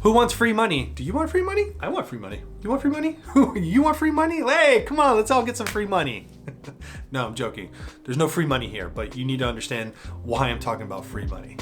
Who wants free money? Do you want free money? I want free money. You want free money? You want free money? Hey, come on, let's all get some free money. No, I'm joking. There's no free money here, but you need to understand why I'm talking about free money.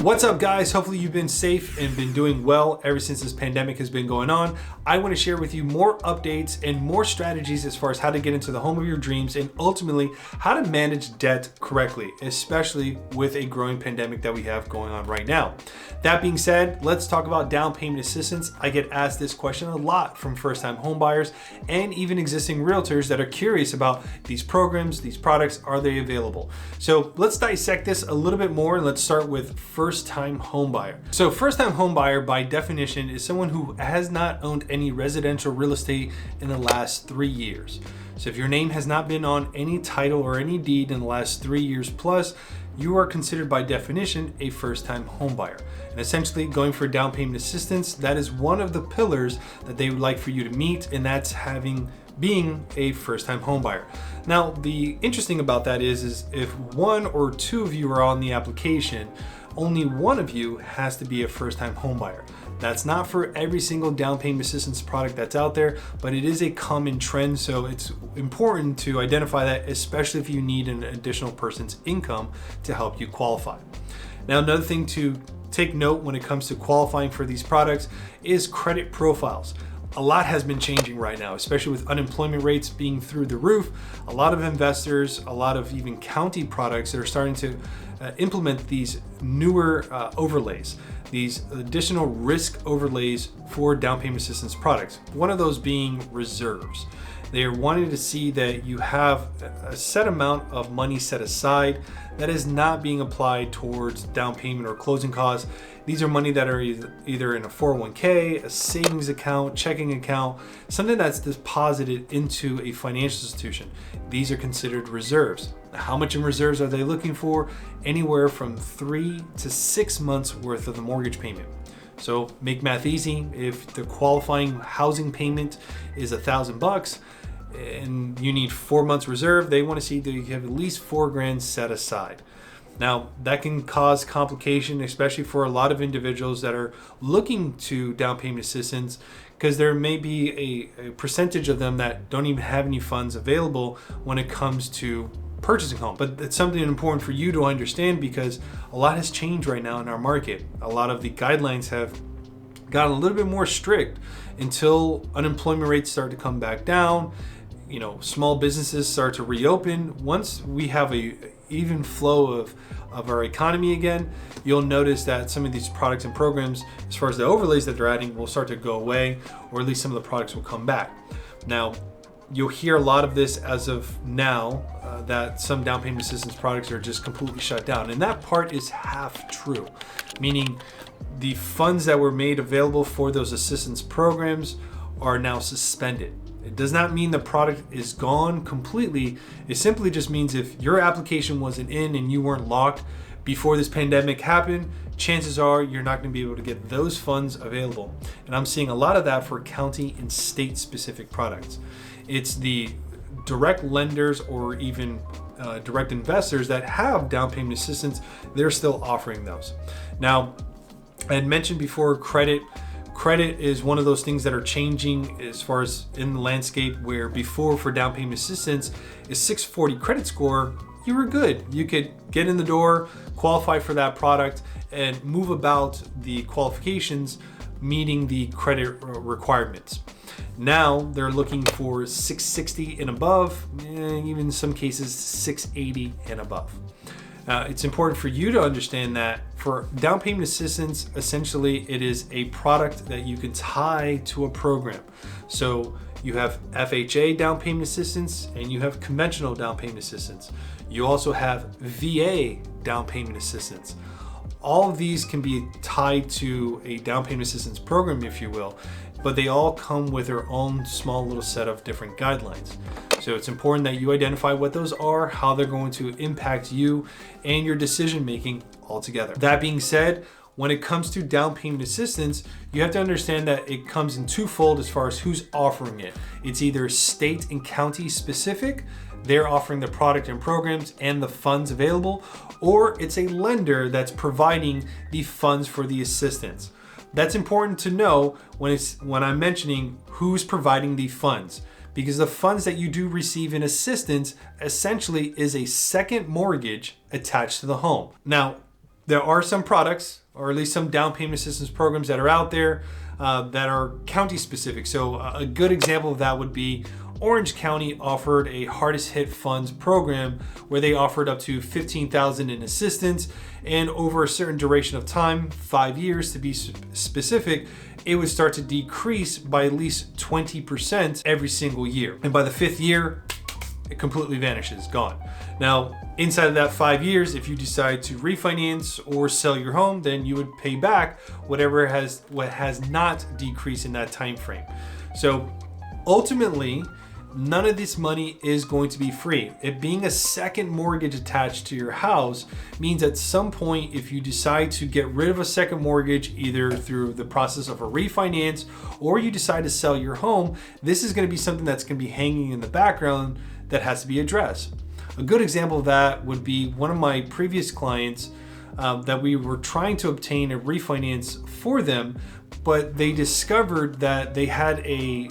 What's up, guys? Hopefully you've been safe and been doing well ever since this pandemic has been going on. I want to share with you more updates and more strategies as far as how to get into the home of your dreams and ultimately how to manage debt correctly, especially with a growing pandemic that we have going on right now. That being said, let's talk about down payment assistance. I get asked this question a lot from first-time home buyers and even existing realtors that are curious about these programs, these products, are they available? So let's dissect this a little bit more and let's start with first-time home buyer. So first-time home buyer by definition is someone who has not owned any residential real estate in the last 3 years. So if your name has not been on any title or any deed in the last 3 years plus, you are considered by definition a first-time home buyer. And essentially going for down payment assistance, that is one of the pillars that they would like for you to meet, and that's being a first-time home buyer. Now, the interesting about that is if one or two of you are on the application, only one of you has to be a first-time home buyer. That's not for every single down payment assistance product that's out there, but it is a common trend. So it's important to identify that, especially if you need an additional person's income to help you qualify. Now, another thing to take note when it comes to qualifying for these products is credit profiles. A lot has been changing right now, especially with unemployment rates being through the roof. A lot of investors, a lot of even county products that are starting to implement these newer overlays, these additional risk overlays for down payment assistance products. One of those being reserves. They are wanting to see that you have a set amount of money set aside that is not being applied towards down payment or closing costs. These are money that are either in a 401k, a savings account, checking account, something that's deposited into a financial institution. These are considered reserves. How much in reserves are they looking for? Anywhere from 3 to 6 months worth of the mortgage payment. So make math easy. If the qualifying housing payment is $1,000 and you need 4 months reserve, they want to see that you have at least $4,000 set aside. Now, that can cause complication, especially for a lot of individuals that are looking to down payment assistance, because there may be a percentage of them that don't even have any funds available when it comes to purchasing home. But it's something important for you to understand because a lot has changed right now in our market. A lot of the guidelines have gotten a little bit more strict until unemployment rates start to come back down. You know, small businesses start to reopen. Once we have a even flow of our economy again, you'll notice that some of these products and programs, as far as the overlays that they're adding, will start to go away, or at least some of the products will come back. Now, you'll hear a lot of this as of now, that some down payment assistance products are just completely shut down. And that part is half true, meaning the funds that were made available for those assistance programs are now suspended. It does not mean the product is gone completely. It simply just means if your application wasn't in and you weren't locked before this pandemic happened, chances are you're not going to be able to get those funds available. And I'm seeing a lot of that for county and state specific products. It's the direct lenders or even direct investors that have down payment assistance. They're still offering those. Now, I had mentioned before, credit is one of those things that are changing as far as in the landscape, where before for down payment assistance is 640 credit score, you were good. You could get in the door, qualify for that product, and move about the qualifications, meeting the credit requirements. Now they're looking for 660 and above, even in some cases 680 and above. It's important for you to understand that for down payment assistance, essentially it is a product that you can tie to a program. So you have FHA down payment assistance and you have conventional down payment assistance. You also have VA down payment assistance. All of these can be tied to a down payment assistance program, if you will, but they all come with their own small little set of different guidelines. So it's important that you identify what those are, how they're going to impact you and your decision making altogether. That being said, when it comes to down payment assistance, you have to understand that it comes in twofold as far as who's offering it. It's either state and county specific, they're offering the product and programs and the funds available, or it's a lender that's providing the funds for the assistance. That's important to know when I'm mentioning who's providing the funds, because the funds that you do receive in assistance essentially is a second mortgage attached to the home. Now, there are some products, or at least some down payment assistance programs that are out there that are county specific. So a good example of that would be Orange County offered a hardest hit funds program where they offered up to $15,000 in assistance, and over a certain duration of time, 5 years to be specific, it would start to decrease by at least 20% every single year. And by the 5th year, it completely vanishes, gone. Now, inside of that 5 years, if you decide to refinance or sell your home, then you would pay back what has not decreased in that time frame. So ultimately, none of this money is going to be free. It being a second mortgage attached to your house means at some point, if you decide to get rid of a second mortgage, either through the process of a refinance or you decide to sell your home, this is going to be something that's going to be hanging in the background that has to be addressed. A good example of that would be one of my previous clients that we were trying to obtain a refinance for them, but they discovered that they had a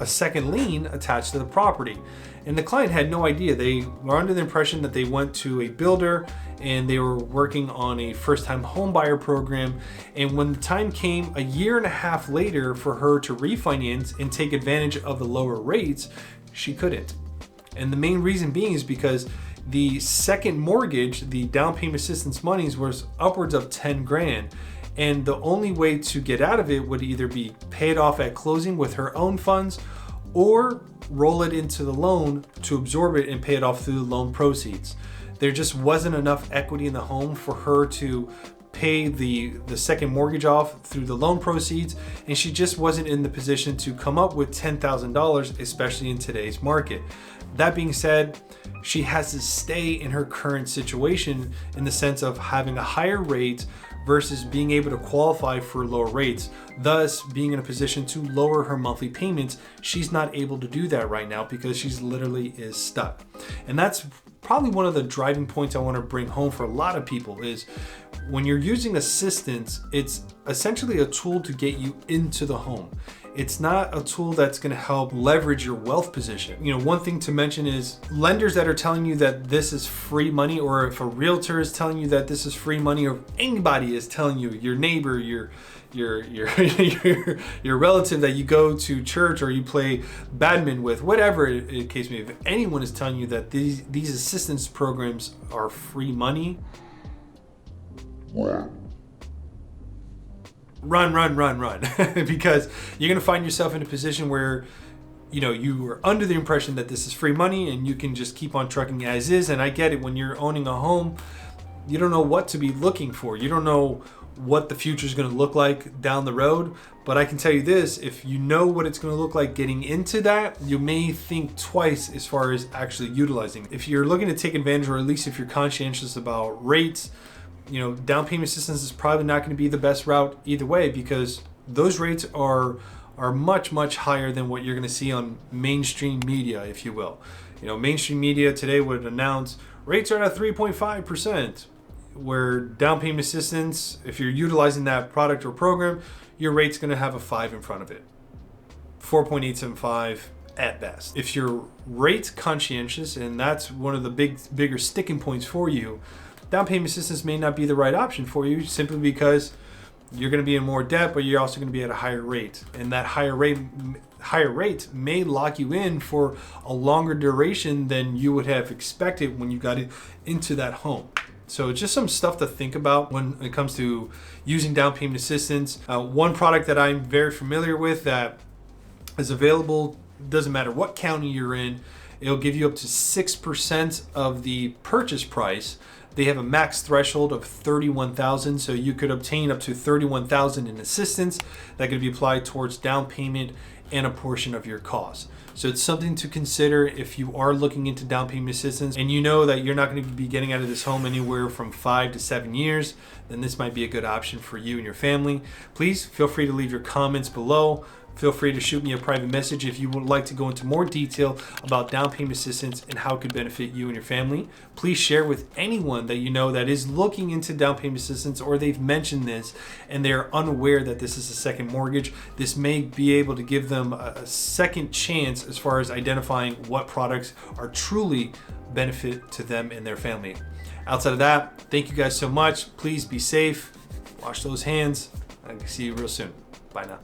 second lien attached to the property. And the client had no idea. They were under the impression that they went to a builder and they were working on a first-time home buyer program. And when the time came a year and a half later for her to refinance and take advantage of the lower rates, she couldn't. And the main reason being is because the second mortgage, the down payment assistance monies, was upwards of 10 grand. And the only way to get out of it would either be paid off at closing with her own funds or roll it into the loan to absorb it and pay it off through the loan proceeds. There just wasn't enough equity in the home for her to pay the second mortgage off through the loan proceeds, and she just wasn't in the position to come up with $10,000, especially in today's market. That being said, she has to stay in her current situation in the sense of having a higher rate versus being able to qualify for lower rates, thus being in a position to lower her monthly payments. She's not able to do that right now because she's literally is stuck. And that's probably one of the driving points I want to bring home for a lot of people is when you're using assistance, it's essentially a tool to get you into the home. It's not a tool that's going to help leverage your wealth position. One thing to mention is lenders that are telling you that this is free money, or if a realtor is telling you that this is free money, or anybody is telling you, your neighbor, your relative that you go to church or you play badminton with, whatever the case may be, if anyone is telling you that these assistance programs are free money, run because you're going to find yourself in a position where you are under the impression that this is free money and you can just keep on trucking as is. And I get it, when you're owning a home, you don't know what to be looking for. You don't know what the future is going to look like down the road. But I can tell you this, if you know what it's going to look like getting into that, you may think twice as far as actually utilizing it. If you're looking to take advantage, or at least if you're conscientious about rates, down payment assistance is probably not going to be the best route either way, because those rates are much, much higher than what you're going to see on mainstream media, if you will. Mainstream media today would announce rates are at 3.5%, where down payment assistance, if you're utilizing that product or program, your rate's going to have a 5 in front of it. 4.875 at best. If you're rate conscientious, and that's one of the bigger sticking points for you, down payment assistance may not be the right option for you, simply because you're going to be in more debt, but you're also going to be at a higher rate. And that higher rate may lock you in for a longer duration than you would have expected when you got into that home. So just some stuff to think about when it comes to using down payment assistance. One product that I'm very familiar with that is available, doesn't matter what county you're in, it'll give you up to 6% of the purchase price. They have a max threshold of $31,000, so you could obtain up to $31,000 in assistance that could be applied towards down payment and a portion of your cost. So it's something to consider if you are looking into down payment assistance and you know that you're not going to be getting out of this home anywhere from 5 to 7 years, then this might be a good option for you and your family. Please feel free to leave your comments below. Feel free to shoot me a private message if you would like to go into more detail about down payment assistance and how it could benefit you and your family. Please share with anyone that you know that is looking into down payment assistance, or they've mentioned this and they're unaware that this is a second mortgage. This may be able to give them a second chance as far as identifying what products are truly benefit to them and their family. Outside of that, thank you guys so much. Please be safe, wash those hands, and I'll see you real soon. Bye now.